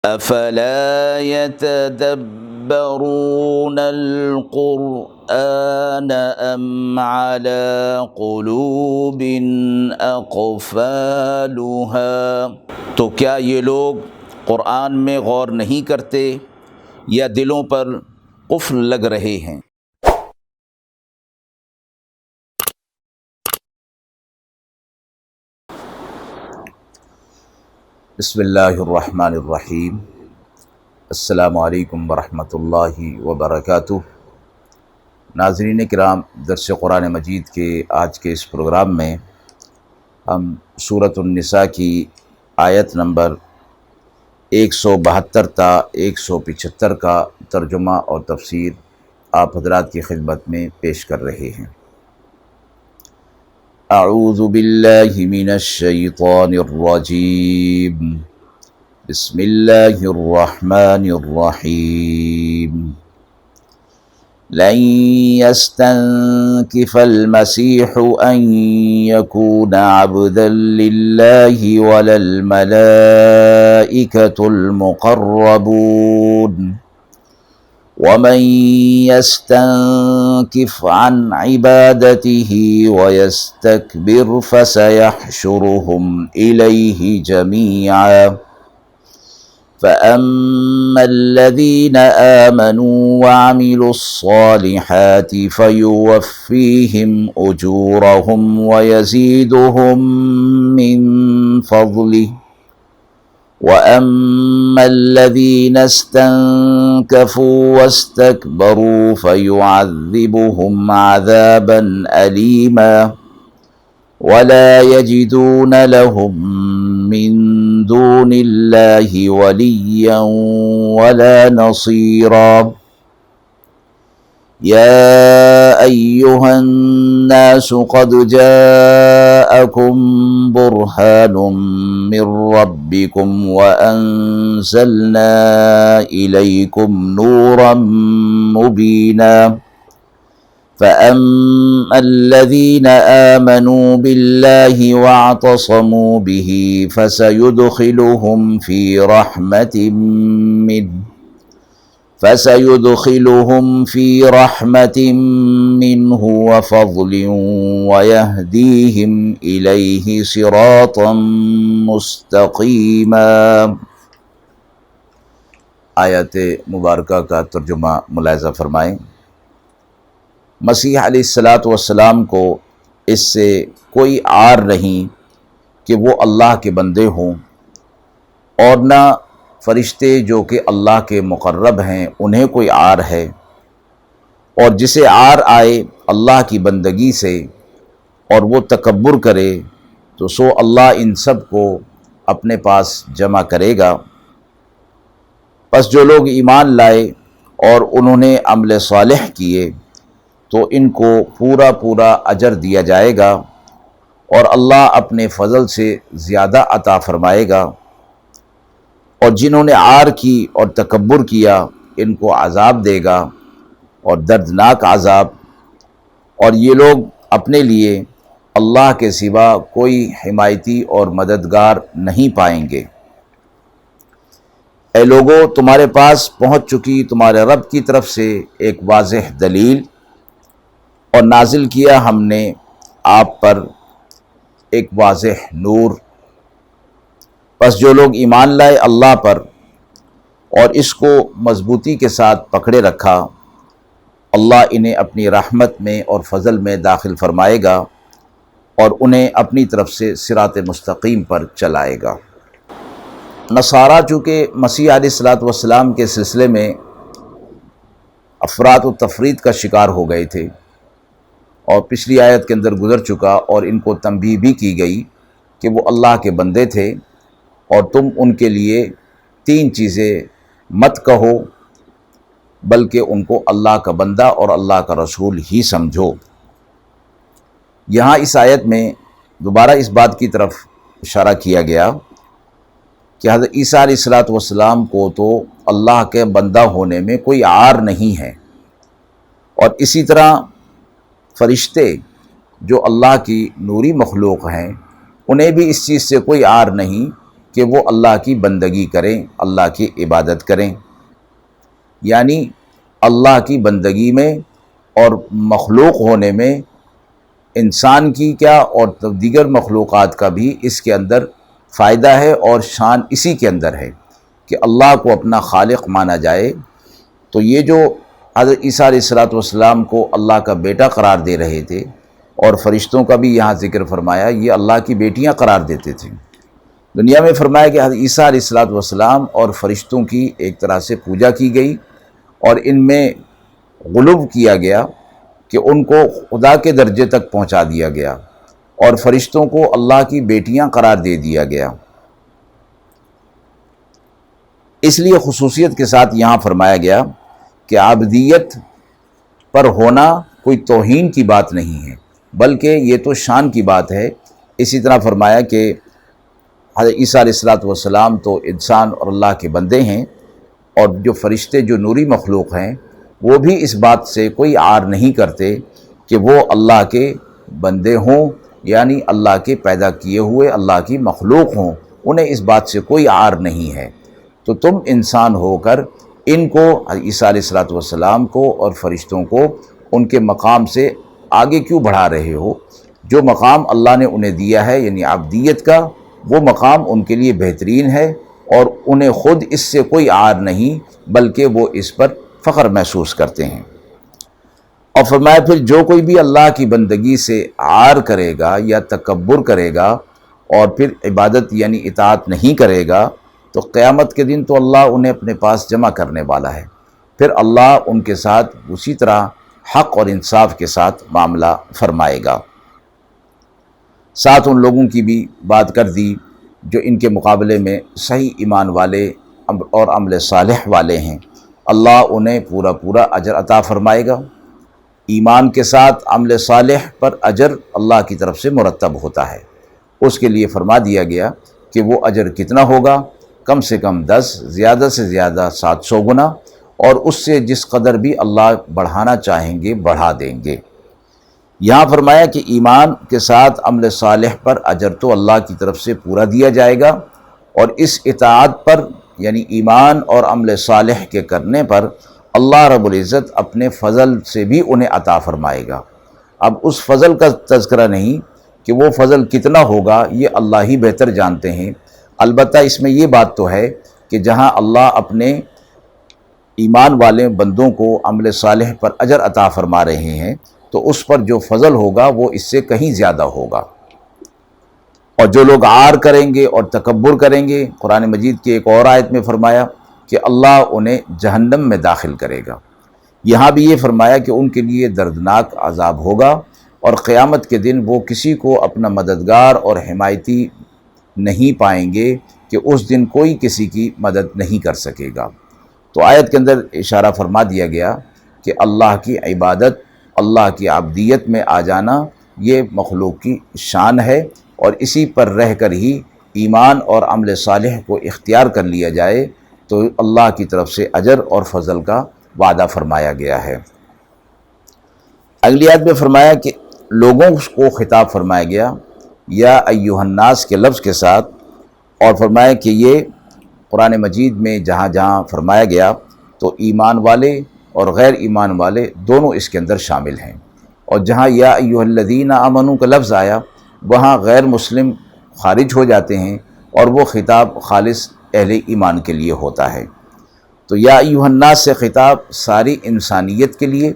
افلا يتدبرون القرآن ام على قلوب اقفالها، تو کیا یہ لوگ قرآن میں غور نہیں کرتے یا دلوں پر قفل لگ رہے ہیں؟ بسم اللہ الرحمن الرحیم۔ السلام علیکم ورحمۃ اللہ وبرکاتہ۔ ناظرین کرام، درس قرآن مجید کے آج کے اس پروگرام میں ہم سورۃ النساء کی آیت نمبر 172 تا 175 کا ترجمہ اور تفسیر آپ حضرات کی خدمت میں پیش کر رہے ہیں۔ اعوذ باللہ من الشیطان الرجیم، بسم اللہ الرحمن الرحیم۔ لن يستنكف المسيح أن يكون عبدا لله ولا الملائكة المقربون ومن يستنكف عن عبادته ويستكبر فسيحشرهم إليه جميعا فأما الذين آمنوا وعملوا الصالحات فيوفيهم أجورهم ويزيدهم من فضله وأما الذين استنكفوا واستكبروا فيعذبهم عذابا أليما ولا يجدون لهم من دون الله وليا ولا نصيرا۔ يا أيها الناس قد جاءكم برهان من ربكم وأنزلنا إليكم نورا مبينا فأما الذين آمنوا بالله واعتصموا به فسيدخلهم في رحمة منه وفضل ويهديهم إليه صراطا مستقيما۔ آیت مبارکہ کا ترجمہ ملاحظہ فرمائیں۔ مسیح علیہ السلام کو اس سے کوئی عار نہیں کہ وہ اللہ کے بندے ہوں، اور نہ فرشتے جو کہ اللہ کے مقرب ہیں انہیں کوئی عار ہے، اور جسے عار آئے اللہ کی بندگی سے اور وہ تکبر کرے تو سو اللہ ان سب کو اپنے پاس جمع کرے گا۔ پس جو لوگ ایمان لائے اور انہوں نے عمل صالح کیے تو ان کو پورا پورا اجر دیا جائے گا، اور اللہ اپنے فضل سے زیادہ عطا فرمائے گا۔ اور جنہوں نے عار کی اور تکبر کیا ان کو عذاب دے گا، اور دردناک عذاب، اور یہ لوگ اپنے لیے اللہ کے سوا کوئی حمایتی اور مددگار نہیں پائیں گے۔ اے لوگو، تمہارے پاس پہنچ چکی تمہارے رب کی طرف سے ایک واضح دلیل، اور نازل کیا ہم نے آپ پر ایک واضح نور۔ پس جو لوگ ایمان لائے اللہ پر اور اس کو مضبوطی کے ساتھ پکڑے رکھا، اللہ انہیں اپنی رحمت میں اور فضل میں داخل فرمائے گا اور انہیں اپنی طرف سے صراط مستقیم پر چلائے گا۔ نصارہ چونکہ مسیح علیہ السلام کے سلسلے میں افراط و تفریط کا شکار ہو گئے تھے، اور پچھلی آیت کے اندر گزر چکا، اور ان کو تنبیہ بھی کی گئی کہ وہ اللہ کے بندے تھے، اور تم ان کے لیے 3 چیزیں مت کہو بلکہ ان کو اللہ کا بندہ اور اللہ کا رسول ہی سمجھو۔ یہاں اس آیت میں دوبارہ اس بات کی طرف اشارہ کیا گیا کہ حضرت عیسیٰ علیہ السلام کو تو اللہ کے بندہ ہونے میں کوئی عار نہیں ہے، اور اسی طرح فرشتے جو اللہ کی نوری مخلوق ہیں انہیں بھی اس چیز سے کوئی عار نہیں کہ وہ اللہ کی بندگی کریں، اللہ کی عبادت کریں۔ یعنی اللہ کی بندگی میں اور مخلوق ہونے میں انسان کی کیا اور دیگر مخلوقات کا بھی اس کے اندر فائدہ ہے، اور شان اسی کے اندر ہے کہ اللہ کو اپنا خالق مانا جائے۔ تو یہ جو حضرت عیسیٰ علیہ السلام کو اللہ کا بیٹا قرار دے رہے تھے، اور فرشتوں کا بھی یہاں ذکر فرمایا، یہ اللہ کی بیٹیاں قرار دیتے تھے۔ دنیا میں فرمایا کہ حضرت عیسیٰ علیہ السلام اور فرشتوں کی ایک طرح سے پوجا کی گئی، اور ان میں غلو کیا گیا کہ ان کو خدا کے درجے تک پہنچا دیا گیا، اور فرشتوں کو اللہ کی بیٹیاں قرار دے دیا گیا۔ اس لیے خصوصیت کے ساتھ یہاں فرمایا گیا کہ عبدیت پر ہونا کوئی توہین کی بات نہیں ہے، بلکہ یہ تو شان کی بات ہے۔ اسی طرح فرمایا کہ حضرت عیسیٰ علیہ السلام تو انسان اور اللہ کے بندے ہیں، اور جو فرشتے جو نوری مخلوق ہیں وہ بھی اس بات سے کوئی عار نہیں کرتے کہ وہ اللہ کے بندے ہوں، یعنی اللہ کے پیدا کیے ہوئے اللہ کی مخلوق ہوں، انہیں اس بات سے کوئی عار نہیں ہے۔ تو تم انسان ہو کر ان کو، عیسیٰ علیہ السلام کو اور فرشتوں کو، ان کے مقام سے آگے کیوں بڑھا رہے ہو؟ جو مقام اللہ نے انہیں دیا ہے یعنی عبدیت کا، وہ مقام ان کے لیے بہترین ہے، اور انہیں خود اس سے کوئی عار نہیں، بلکہ وہ اس پر فخر محسوس کرتے ہیں۔ اور فرمایا پھر جو کوئی بھی اللہ کی بندگی سے عار کرے گا یا تکبر کرے گا اور پھر عبادت یعنی اطاعت نہیں کرے گا، تو قیامت کے دن تو اللہ انہیں اپنے پاس جمع کرنے والا ہے، پھر اللہ ان کے ساتھ اسی طرح حق اور انصاف کے ساتھ معاملہ فرمائے گا۔ ساتھ ان لوگوں کی بھی بات کر دی جو ان کے مقابلے میں صحیح ایمان والے اور عمل صالح والے ہیں، اللہ انہیں پورا پورا اجر عطا فرمائے گا۔ ایمان کے ساتھ عمل صالح پر اجر اللہ کی طرف سے مرتب ہوتا ہے۔ اس کے لیے فرما دیا گیا کہ وہ اجر کتنا ہوگا، کم سے کم 10، زیادہ سے زیادہ 700 گنا، اور اس سے جس قدر بھی اللہ بڑھانا چاہیں گے بڑھا دیں گے۔ یہاں فرمایا کہ ایمان کے ساتھ عمل صالح پر اجر تو اللہ کی طرف سے پورا دیا جائے گا، اور اس اطاعت پر یعنی ایمان اور عمل صالح کے کرنے پر اللہ رب العزت اپنے فضل سے بھی انہیں عطا فرمائے گا۔ اب اس فضل کا تذکرہ نہیں کہ وہ فضل کتنا ہوگا، یہ اللہ ہی بہتر جانتے ہیں۔ البتہ اس میں یہ بات تو ہے کہ جہاں اللہ اپنے ایمان والے بندوں کو عمل صالح پر اجر عطا فرما رہے ہیں، تو اس پر جو فضل ہوگا وہ اس سے کہیں زیادہ ہوگا۔ اور جو لوگ عار کریں گے اور تکبر کریں گے، قرآن مجید کی ایک اور آیت میں فرمایا کہ اللہ انہیں جہنم میں داخل کرے گا۔ یہاں بھی یہ فرمایا کہ ان کے لیے دردناک عذاب ہوگا، اور قیامت کے دن وہ کسی کو اپنا مددگار اور حمایتی نہیں پائیں گے کہ اس دن کوئی کسی کی مدد نہیں کر سکے گا۔ تو آیت کے اندر اشارہ فرما دیا گیا کہ اللہ کی عبادت، اللہ کی عبدیت میں آ جانا یہ مخلوق کی شان ہے، اور اسی پر رہ کر ہی ایمان اور عمل صالح کو اختیار کر لیا جائے تو اللہ کی طرف سے اجر اور فضل کا وعدہ فرمایا گیا ہے۔ اگلی آیت میں فرمایا کہ لوگوں کو خطاب فرمایا گیا یا ایھا الناس کے لفظ کے ساتھ، اور فرمایا کہ یہ قرآن مجید میں جہاں جہاں فرمایا گیا تو ایمان والے اور غیر ایمان والے دونوں اس کے اندر شامل ہیں، اور جہاں یا ایھا الذین آمنوا کا لفظ آیا وہاں غیر مسلم خارج ہو جاتے ہیں، اور وہ خطاب خالص اہل ایمان کے لیے ہوتا ہے۔ تو یا ایھا الناس سے خطاب ساری انسانیت کے لیے،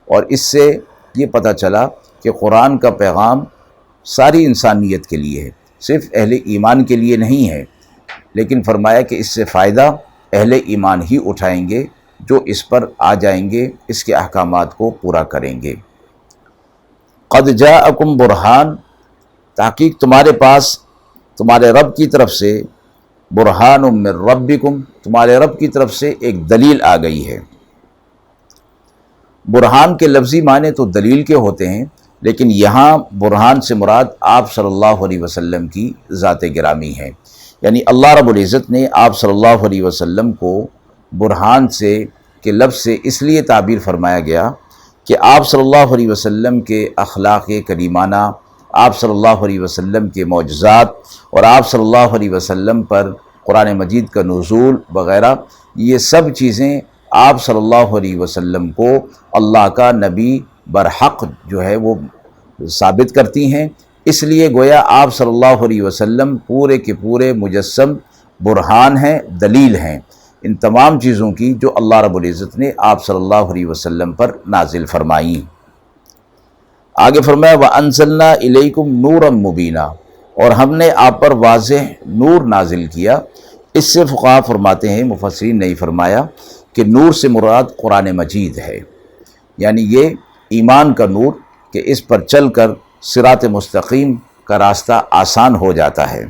اور اس سے یہ پتہ چلا کہ قرآن کا پیغام ساری انسانیت کے لیے ہے، صرف اہل ایمان کے لیے نہیں ہے، لیکن فرمایا کہ اس سے فائدہ اہل ایمان ہی اٹھائیں گے جو اس پر آ جائیں گے، اس کے احکامات کو پورا کریں گے۔ قد جاءکم برہان، تحقیق تمہارے پاس تمہارے رب کی طرف سے، برہان من ربکم، تمہارے رب کی طرف سے ایک دلیل آ گئی ہے۔ برہان کے لفظی معنی تو دلیل کے ہوتے ہیں، لیکن یہاں برہان سے مراد آپ صلی اللہ علیہ وسلم کی ذات گرامی ہے، یعنی اللہ رب العزت نے آپ صلی اللہ علیہ وسلم کو برہان سے کے لفظ سے اس لیے تعبیر فرمایا گیا کہ آپ صلی اللہ علیہ وسلم کے اخلاق کریمانہ آپ صلی اللہ علیہ وسلم کے معجزات اور آپ صلی اللہ علیہ وسلم پر قرآن مجید کا نزول وغیرہ، یہ سب چیزیں آپ صلی اللہ علیہ وسلم کو اللہ کا نبی برحق جو ہے وہ ثابت کرتی ہیں۔ اس لیے گویا آپ صلی اللہ علیہ وسلم پورے کے پورے مجسم برہان ہیں، دلیل ہیں ان تمام چیزوں کی جو اللہ رب العزت نے آپ صلی اللہ علیہ وسلم پر نازل فرمائیں۔ آگے فرمایا وَأَنزَلْنَا إِلَيْكُمْ نُورًا مُبِينًا، اور ہم نے آپ پر واضح نور نازل کیا۔ اس سے فقہا فرماتے ہیں، مفسرین نے فرمایا کہ نور سے مراد قرآن مجید ہے، یعنی یہ ایمان کا نور کہ اس پر چل کر صراط مستقیم کا راستہ آسان ہو جاتا ہے،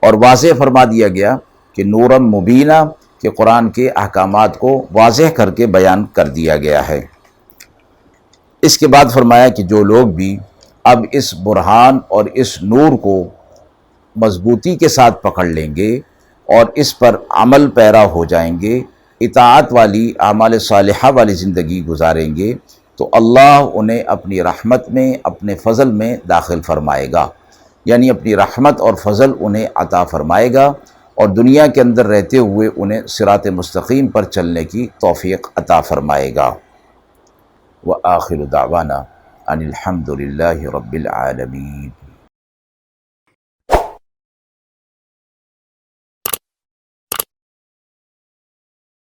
اور واضح فرما دیا گیا کہ نورًا مبینہ کہ قرآن کے احکامات کو واضح کر کے بیان کر دیا گیا ہے۔ اس کے بعد فرمایا کہ جو لوگ بھی اب اس برہان اور اس نور کو مضبوطی کے ساتھ پکڑ لیں گے اور اس پر عمل پیرا ہو جائیں گے، اطاعت والی اعمال صالحہ والی زندگی گزاریں گے، تو اللہ انہیں اپنی رحمت میں، اپنے فضل میں داخل فرمائے گا، یعنی اپنی رحمت اور فضل انہیں عطا فرمائے گا اور دنیا کے اندر رہتے ہوئے انہیں صراط مستقیم پر چلنے کی توفیق عطا فرمائے گا۔ وآخر دعوانا ان الحمد للہ رب العالمین۔